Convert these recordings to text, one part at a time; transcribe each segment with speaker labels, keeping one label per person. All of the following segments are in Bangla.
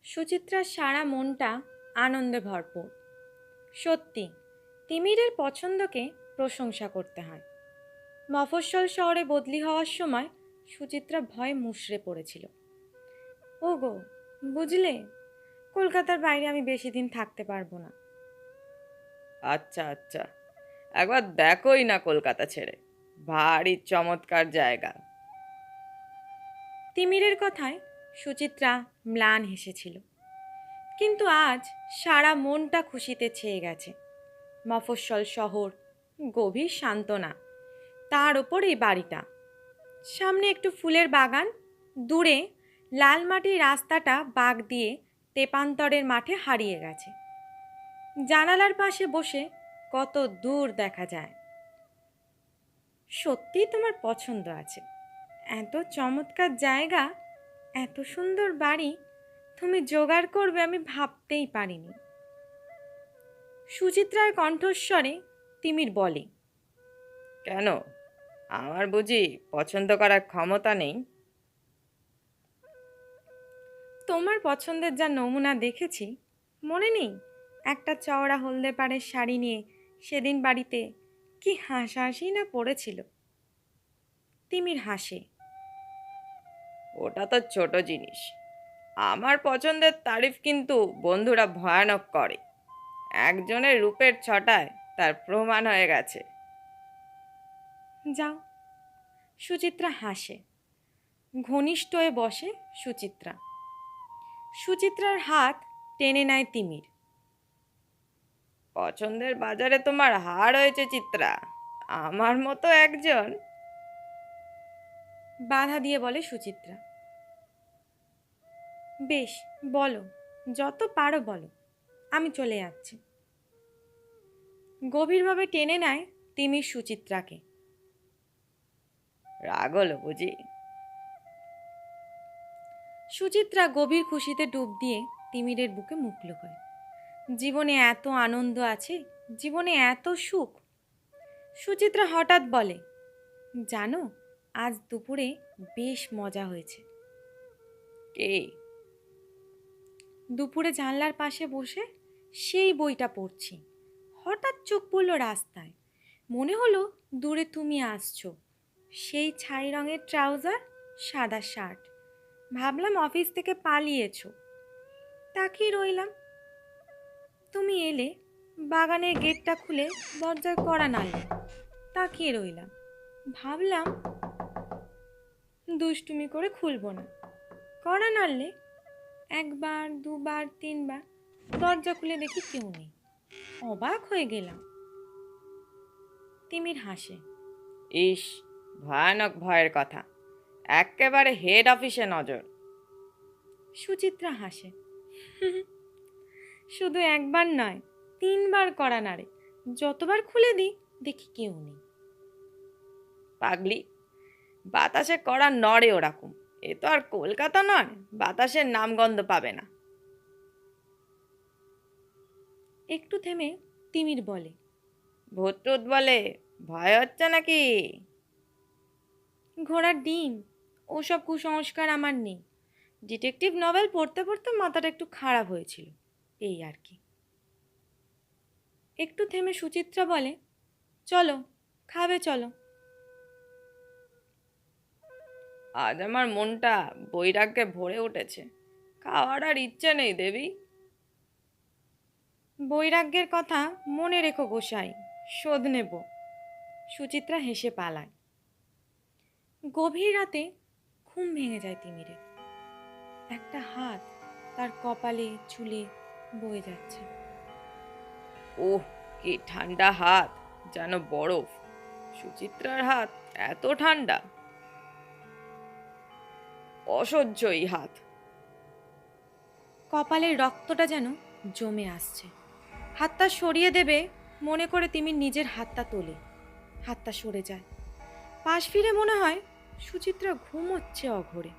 Speaker 1: সুচিত্রার সারা মনটা আনন্দে ভরপুর। সত্যি, তিমিরের পছন্দকে প্রশংসা করতে হয়। মফস্বল শহরে বদলি হওয়ার সময় সুচিত্রা ভয়ে মুষড়ে পড়েছিল। ওগো, বুঝলে, কলকাতার বাইরে আমি বেশি দিন থাকতে পারবো না।
Speaker 2: আচ্ছা আচ্ছা, একবার দেখোই না কলকাতা ছেড়ে। ভারী চমৎকার জায়গা।
Speaker 1: তিমিরের কথায় সুচিত্রা ম্লান হেসেছিল, কিন্তু আজ সারা মনটা খুশিতে ছেয়ে গেছে। মফস্বল শহর, গভীর সান্ত্বনা, তার ওপর এই বাড়িটা। সামনে একটু ফুলের বাগান, দূরে লাল মাটির রাস্তাটা বাঁক দিয়ে তেপান্তরের মাঠে হারিয়ে গেছে। জানালার পাশে বসে কত দূর দেখা যায়। সত্যিই তোমার পছন্দ আছে। এত চমৎকার জায়গা, এত সুন্দর বাড়ি তুমি জোগাড় করবে আমি ভাবতেই পারিনি। সুচিত্রার কণ্ঠস্বরে তিমির বলে,
Speaker 2: কেন, আমার বুঝি পছন্দ করার ক্ষমতা নেই?
Speaker 1: তোমার পছন্দের যা নমুনা দেখেছি, মনে নেই একটা চওড়া হলদে পাড়ের শাড়ি নিয়ে সেদিন বাড়িতে কি হাসাহাসি না পড়েছিল। তিমির হাসে।
Speaker 2: ওটা তো ছোট জিনিস। আমার পছন্দের তারিফ কিন্তু বন্ধুরা ভয়ানক করে। একজনের রূপের ছটায় তার প্রমাণ হয়ে গেছে।
Speaker 1: যাও। সুচিত্রা হাসে। ঘনিষ্ঠ হয়ে বসে সুচিত্রা। সুচিত্রার হাত টেনে নেয় তিমির।
Speaker 2: পছন্দের বাজারে তোমার হার হয়েছে চিত্রা। আমার মতো একজন।
Speaker 1: বাধা দিয়ে বলে সুচিত্রা। বেশ, বলো, যত পারো বলো, আমি চলে যাচ্ছি। গভীরভাবে টেনে নেয় তিমির সুচিত্রাকে।
Speaker 2: রাগ হলো বুঝি?
Speaker 1: সুচিত্রা গভীর খুশিতে ডুব দিয়ে তিমিরের বুকে মুখ লুকায়। জীবনে এত আনন্দ আছে, জীবনে এত সুখ। সুচিত্রা হঠাৎ বলে, জানো, আজ দুপুরে বেশ মজা হয়েছে।
Speaker 2: কে?
Speaker 1: দুপুরে জানলার পাশে বসে সেই বইটা পড়ছি। হঠাৎ চোখ পড়ল রাস্তায়। মনে হলো দূরে তুমি আসছো। সেই ছাই রঙের ট্রাউজার, সাদা শার্ট। ভাবলাম অফিস থেকে পালিয়েছো। তাকিয়ে রইলাম। তুমি এলে, বাগানের গেটটা খুলে দরজায় কড়া নাড়লে। তাকিয়ে রইলাম। ভাবলাম দুষ্টুমি করে খুলবো না। কড়া নাড়লে, একবার, দুবার, তিনবার। দরজা খুলে দেখি কেউ নেই। অবাক হয়ে গেলাম। তিমির হাসে।
Speaker 2: ইস, ভয়ানক ভয়ের কথা। এক্কেবারে হেড অফিসে নজর।
Speaker 1: সুচিত্রা হাসে। শুধু একবার নয়, তিনবার কড়া নাড়ে। যতবার খুলে দিই দেখি কেউ নেই।
Speaker 2: পাগলি, বাতাসে করা নড়ে ওরকম। এ তো আর কলকাতা নয়, বাতাসের নামগন্ধ পাবে না।
Speaker 1: একটু থেমে তিমির বলে,
Speaker 2: ভূত টুত বলে, ভয় হচ্ছে নাকি?
Speaker 1: ঘোড়ার ডিম, ওসব কুসংস্কার আমার নেই। ডিটেকটিভ নভেল পড়তে পড়তে মাথাটা একটু খারাপ হয়েছিল, এই আর কি। একটু থেমে সুচিত্রা বলে, চলো, খাবে চলো।
Speaker 2: আজ আমার মনটা বৈরাগ্যে ভরে উঠেছে। খাওয়ার আর ইচ্ছে নেই দেবী।
Speaker 1: বৈরাগ্যের কথা মনে রেখো গোসাই, শোধ নেব। সুচিত্রা হেসে পালায়। গভীর রাতে ঘুম ভেঙে যায় তিমিরে। একটা হাত তার কপালে চুলে বয়ে যাচ্ছে।
Speaker 2: ওহ, কি ঠান্ডা হাত, যেন বরফ। সুচিত্রার হাত এত ঠান্ডা, অসহ্য এই হাত।
Speaker 1: কপালের রক্তটা যেন জমে আসছে। হাতটা সরিয়ে দেবে মনে করে তিমির নিজের হাতটা তোলে। হাতটা সরে যায়। পাশ ফিরে মনে হয় সুচিত্রা ঘুমোচ্ছে অঘোরে।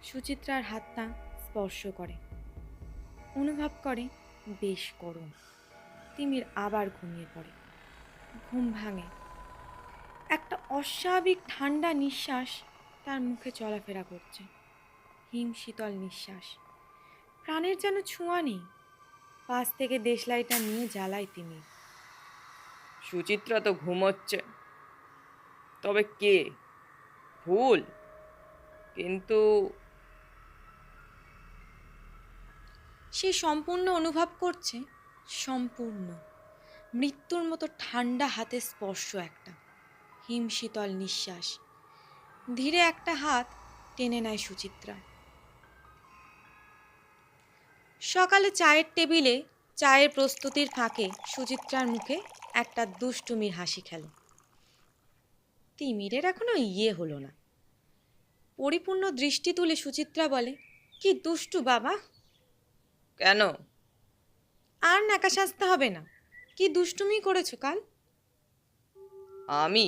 Speaker 1: সুচিত্রার হাতটা স্পর্শ করে, অনুভব করে বেশ গরম। তিমির আবার ঘুমিয়ে পড়ে। ঘুম ভাঙে। একটা অস্বাভাবিক ঠান্ডা নিঃশ্বাস তার মুখে চলাফেরা করছে। হিম শীতল নিঃশ্বাস। প্রাণের যেন ছোঁয়া নেই। পাশ থেকে দেশলাইটা নিয়ে জ্বালায় তিমির।
Speaker 2: সুচিত্রা তো ঘুমোচ্ছে। তবে কে? ভুল। কিন্তু
Speaker 1: সে সম্পূর্ণ অনুভব করছে, সম্পূর্ণ মৃত্যুর মতো ঠান্ডা হাতের স্পর্শ, একটা হিমশীতল নিঃশ্বাস। ধীরে একটা হাত টেনে নেয় সুচিত্রা। সকালে চায়ের টেবিলে চায়ের প্রস্তুতির ফাঁকে সুচিত্রার মুখে একটা দুষ্টুমির হাসি খেলে। তিমিরের এখনো হলো না। পরিপূর্ণ দৃষ্টি তুলে সুচিত্রা বলে, কি দুষ্টু বাবা।
Speaker 2: কেন?
Speaker 1: আর নাকা সাজতে হবে না। কি দুষ্টুমি করেছো কাল?
Speaker 2: আমি?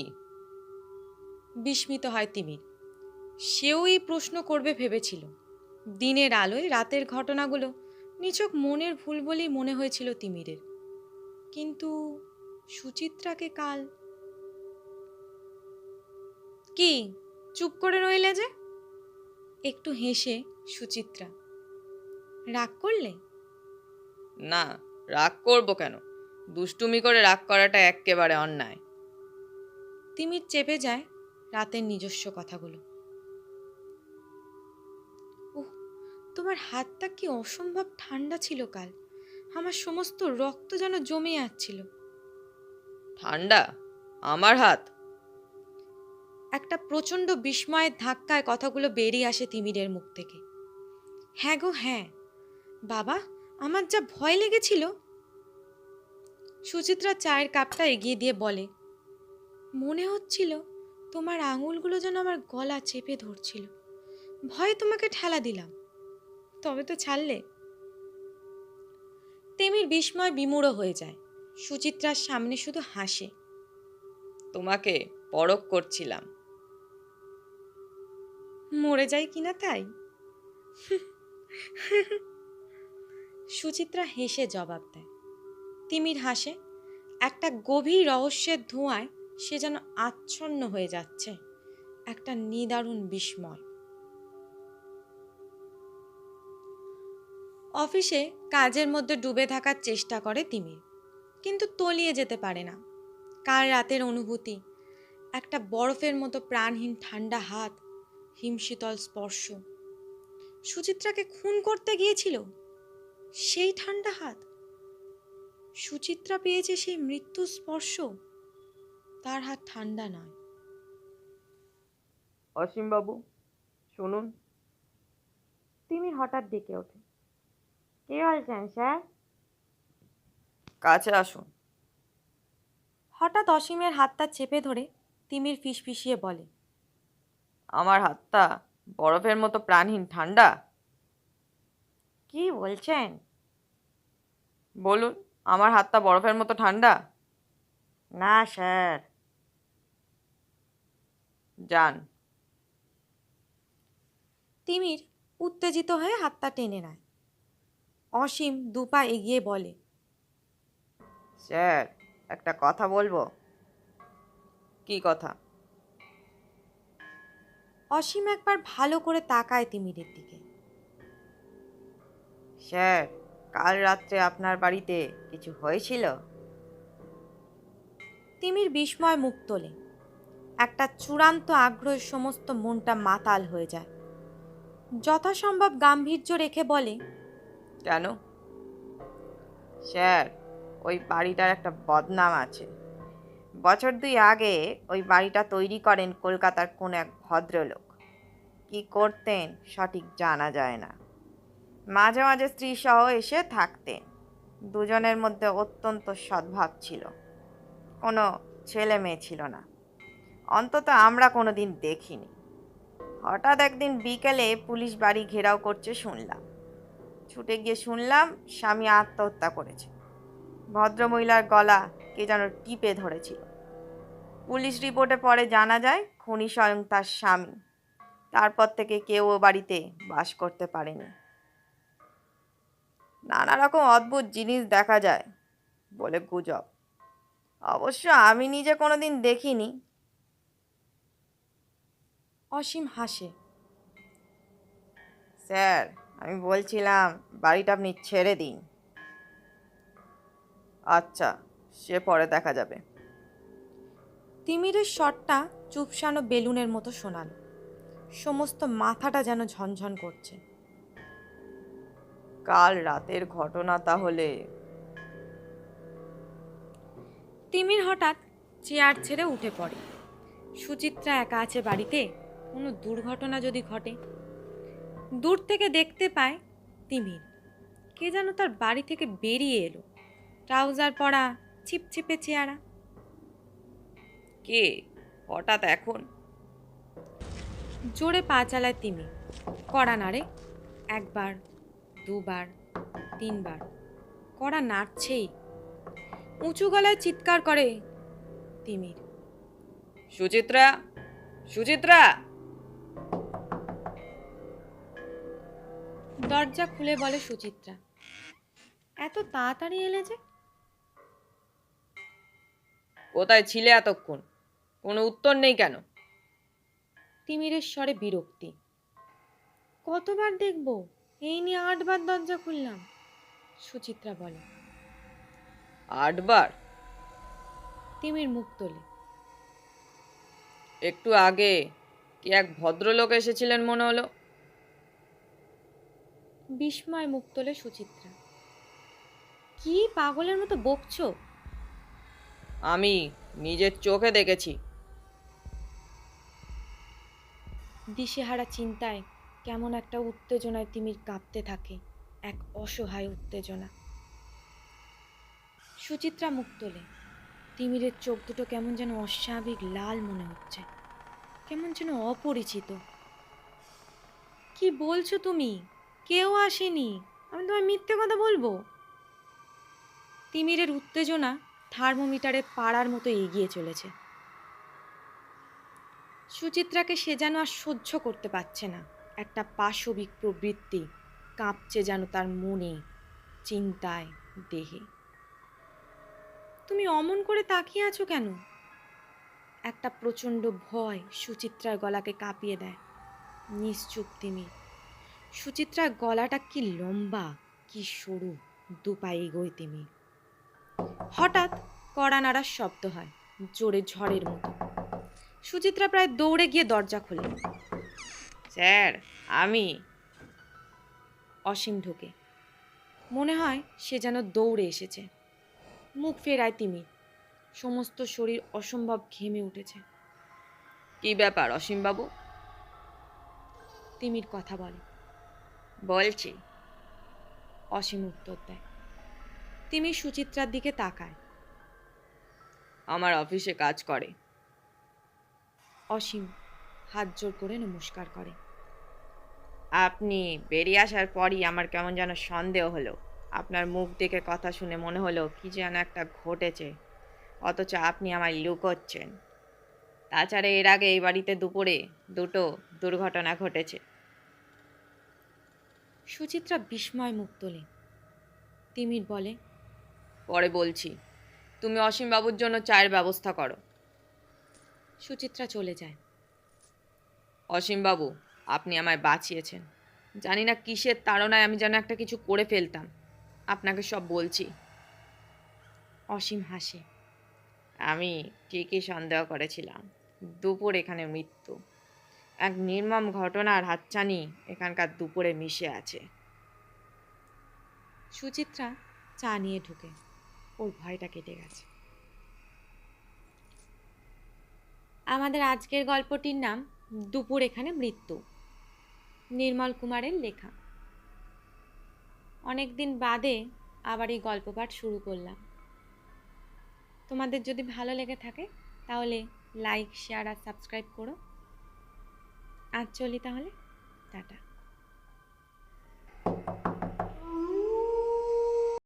Speaker 1: বিস্মিত হয় তিমির। সেও এই প্রশ্ন করবে ভেবেছিল। দিনের আলোয় রাতের ঘটনাগুলো নিছক মনের ভুল বলেই মনে হয়েছিল তিমিরের। কিন্তু সুচিত্রাকে কাল... কি চুপ করে রইলে যে? একটু হেসে সুচিত্রা, রাগ করলে?
Speaker 2: না, রাগ করব কেন? দুষ্টুমি করে রাগ করাটা এক্কেবারে অন্যায়।
Speaker 1: তিমির চেপে যায় রাতের নিজস্ব কথাগুলো। ওহ, তোমার হাতটা কি অসম্ভব ঠান্ডা ছিল কাল। আমার সমস্ত রক্ত যেন জমে যাচ্ছিল।
Speaker 2: ঠান্ডা? আমার হাত?
Speaker 1: একটা প্রচণ্ড বিস্ময়ের ধাক্কায় কথাগুলো বেরিয়ে আসে তিমিরের মুখ থেকে। হ্যাঁ গো হ্যাঁ বাবা, আমার যা ভয় লেগেছিল। সুচিত্রা চায়ের কাপটা এগিয়ে দিয়ে বলে, মনে হচ্ছিল তোমার আঙুলগুলো যেন আমার গলা চেপে ধরছিল। ভয়ে তোমাকে ঠেলা দিলাম, তবে তো ছাড়লে। তিমির বিস্ময় বিমূঢ় হয়ে যায়। সুচিত্রার সামনে শুধু হাসে।
Speaker 2: তোমাকে পরখ করছিলাম।
Speaker 1: মরে যায় কিনা তাই? সুচিত্রা হেসে জবাব দেয়। তিমির হাসে। একটা গভীর রহস্যের ধোঁয়ায় সে যেন আচ্ছন্ন হয়ে যাচ্ছে। একটা নিদারুণ বিস্ময়। অফিসে কাজের মধ্যে ডুবে থাকার চেষ্টা করে তিমির, কিন্তু তলিয়ে যেতে পারে না। কাল রাতের অনুভূতি, একটা বরফের মতো প্রাণহীন ঠান্ডা হাত, হিমশীতল স্পর্শ। সুচিত্রাকে খুন করতে গিয়েছিল সেই ঠান্ডা হাত। সুচিত্রা পেয়েছে সেই মৃত্যু স্পর্শ, তার হাত ঠান্ডা নয়।
Speaker 2: অসীমবাবু, শুনুন।
Speaker 1: তিমির হঠাৎ ডেকে ওঠে। কে বলছেন স্যার?
Speaker 2: কাছে আসুন।
Speaker 1: হঠাৎ অসীমের হাতটা চেপে ধরে তিমির ফিসফিসিয়ে বলে,
Speaker 2: আমার হাতটা বরফের মতো প্রাণহীন ঠান্ডা?
Speaker 1: কি বলছেন?
Speaker 2: বলুন, আমার হাতটা বরফের মতো ঠান্ডা?
Speaker 1: না স্যার।
Speaker 2: যান।
Speaker 1: তিমির উত্তেজিত হয়ে হাতটা টেনে নেয়। অসীম দুপা এগিয়ে বলে,
Speaker 2: স্যার, একটা কথা বলবো। কি কথা?
Speaker 1: অসীম একবার ভালো করে তাকায় তিমিরের দিকে।
Speaker 2: স্যার, কাল রাত্রে আপনার বাড়িতে কিছু হয়েছিল?
Speaker 1: তিমির বিস্ময় মুখ তোলে। একটা চূড়ান্ত আগ্রহের সমস্ত মনটা মাতাল হয়ে যায়। যথাসম্ভব গাম্ভীর্য রেখে বলে,
Speaker 2: কেন? স্যার, ওই বাড়িটার একটা বদনাম আছে। বছর 2 আগে ওই বাড়িটা তৈরি করেন কলকাতার কোন এক ভদ্রলোক। কি করতেন সঠিক জানা যায় না। মাঝে মাঝে স্ত্রী সহ এসে থাকতেন। দুজনের মধ্যে অত্যন্ত সদ্ভাব ছিল। কোনো ছেলে মেয়ে ছিল না, অন্তত আমরা কোনো দিন দেখিনি। হঠাৎ একদিন বিকেলে পুলিশ বাড়ি ঘেরাও করছে শুনলাম। ছুটে গিয়ে শুনলাম স্বামী আত্মহত্যা করেছে। ভদ্রমহিলার গলা কে যেন টিপে ধরেছিল। পুলিশ রিপোর্টে পরে জানা যায় খুনি স্বয়ং তার স্বামী। তারপর থেকে কেউ ও বাড়িতে বাস করতে পারেনি। নানা রকম অদ্ভুত জিনিস দেখা যায় বলে গুজব। অবশ্য আমি নিজে কোনোদিন দেখিনি।
Speaker 1: অসীম হাসে।
Speaker 2: স্যার, আমি বলছিলাম বাড়িটা আপনি ছেড়ে দিন। আচ্ছা, সে পরে দেখা যাবে।
Speaker 1: তিমিরের স্বরটা চুপসানো বেলুনের মতো শোনালো। সমস্ত মাথাটা যেন ঝনঝন করছে।
Speaker 2: কাল রাতের ঘটনা তাহলে?
Speaker 1: তিমির হঠাৎ চেয়ার ছেড়ে উঠে পড়ে। সুচিত্রা একা আছে বাড়িতে, কোনো দুর্ঘটনা যদি ঘটে। দূর থেকে দেখতে পায় তিমির কে যেন তার বাড়ি থেকে বেরিয়ে এলো, ট্রাউজার পরা, ছিপছিপে চেহারা।
Speaker 2: কে? হঠাৎ এখন?
Speaker 1: জোরে পা চালায় তিমি, কড়া নাড়ে। একবার, দুবার, তিনবার, কড়া নাড়ছেই। উঁচু গলায় চিৎকার করে তিমির,
Speaker 2: সুচিত্রা, সুচিত্রা!
Speaker 1: দরজা খুলে বলে সুচিত্রা, এত তাড়াতাড়ি এলে যে?
Speaker 2: কোথায় ছিলে এতক্ষণ? কোনো উত্তর নেই কেন?
Speaker 1: তিমিরের স্বরে বিরক্তি। কতবার দেখব, এই নিয়ে 8 বার দরজা খুললাম, সুচিত্রা বলে।
Speaker 2: 8 বার?
Speaker 1: তিমির মুখ তোলে।
Speaker 2: একটু আগে কি এক ভদ্রলোক এসেছিলেন মনে হলো।
Speaker 1: বিস্ময় মুখ তোলে সুচিত্রা। কি পাগলের মতো বকছো?
Speaker 2: আমি নিজের চোখে দেখেছি।
Speaker 1: দিশেহারা চিন্তায় কেমন একটা উত্তেজনায় তিমির কাঁপতে থাকে, এক অসহায় উত্তেজনা। সুচিত্রা মুখ তোলে। তিমিরের চোখ দুটো কেমন যেন অস্বাভাবিক লাল মনে হচ্ছে, কেমন যেন অপরিচিত। কি বলছো তুমি? কেউ আসেনি, আমি তোমায় মিথ্যে কথা বলবো? তিমিরের উত্তেজনা থার্মোমিটারে পাড়ার মতো এগিয়ে চলেছে। সুচিত্রাকে সে যেন আর সহ্য করতে পারছে না। একটা পাশবিক প্রবৃত্তি কাঁপছে যেন তার মনে, চিন্তায়, দেহে। তুমি অমন করে তাকিয়ে আছো কেন? একটা প্রচণ্ড ভয় সুচিত্রার গলাকে কাঁপিয়ে দেয়। নিশ্চুপ তিমি। সুচিত্রার গলাটা কি লম্বা, কি সরু, দুপায়ে এগোয় তিমি। হঠাৎ কড়া নাড়ার শব্দ হয়, জোরে ঝড়ের মতো। সুচিত্রা প্রায় দৌড়ে গিয়ে দরজা খোলে।
Speaker 2: স্যার, আমি।
Speaker 1: অসীম ঢোকে। মনে হয় সে যেন দৌড়ে এসেছে। মুখ ফেরায় তিমি। সমস্ত শরীর অসম্ভব ঘেমে উঠেছে।
Speaker 2: কি ব্যাপার অসীমবাবু?
Speaker 1: তিমির কথা বলে।
Speaker 2: বলছি।
Speaker 1: অসীম উত্তর দেয়। তিমি সুচিত্রার দিকে তাকায়।
Speaker 2: আমার অফিসে কাজ করে।
Speaker 1: অসীম হাত জোর করে নমস্কার করে।
Speaker 2: আপনি বেরিয়ে আসার পরই আমার কেমন যেন সন্দেহ হলো। আপনার মুখ দেখে, কথা শুনে মনে হলো কি যেন একটা ঘটেছে, অথচ আপনি আমায় লুকোচ্ছেন। তাছাড়া এর আগে এই বাড়িতে দুপুরে 2টো দুর্ঘটনা ঘটেছে।
Speaker 1: সুচিত্রা বিস্ময় মুখ তোলে। তিমির বলে,
Speaker 2: পরে বলছি। তুমি অসীমবাবুর জন্য চায়ের ব্যবস্থা করো।
Speaker 1: সুচিত্রা চলে যায়।
Speaker 2: অসীমবাবু, আপনি আমায় বাঁচিয়েছেন। জানি না কিসের তাড়নায় আমি যেন একটা কিছু করে ফেলতাম। আপনাকে সব বলছি।
Speaker 1: অসীম হাসে।
Speaker 2: আমি ঠিকই সন্দেহ করেছিলাম দুপুর এখানে মৃত্যু। এক নির্মম ঘটনার হাতছানি এখানকার দুপুরে মিশে আছে।
Speaker 1: সুচিত্রা চা নিয়ে ঢুকে। ওর ভয়টা কেটে গেছে। আমাদের আজকের গল্পটির নাম দুপুর এখানে মৃত্যু, নির্মল কুমারের লেখা। অনেকদিন বাদে আবার এই গল্প পাঠ শুরু করলাম। তোমাদের যদি ভালো লেগে থাকে তাহলে লাইক, শেয়ার আর সাবস্ক্রাইব করো। আজ চলি তাহলে, টাটা।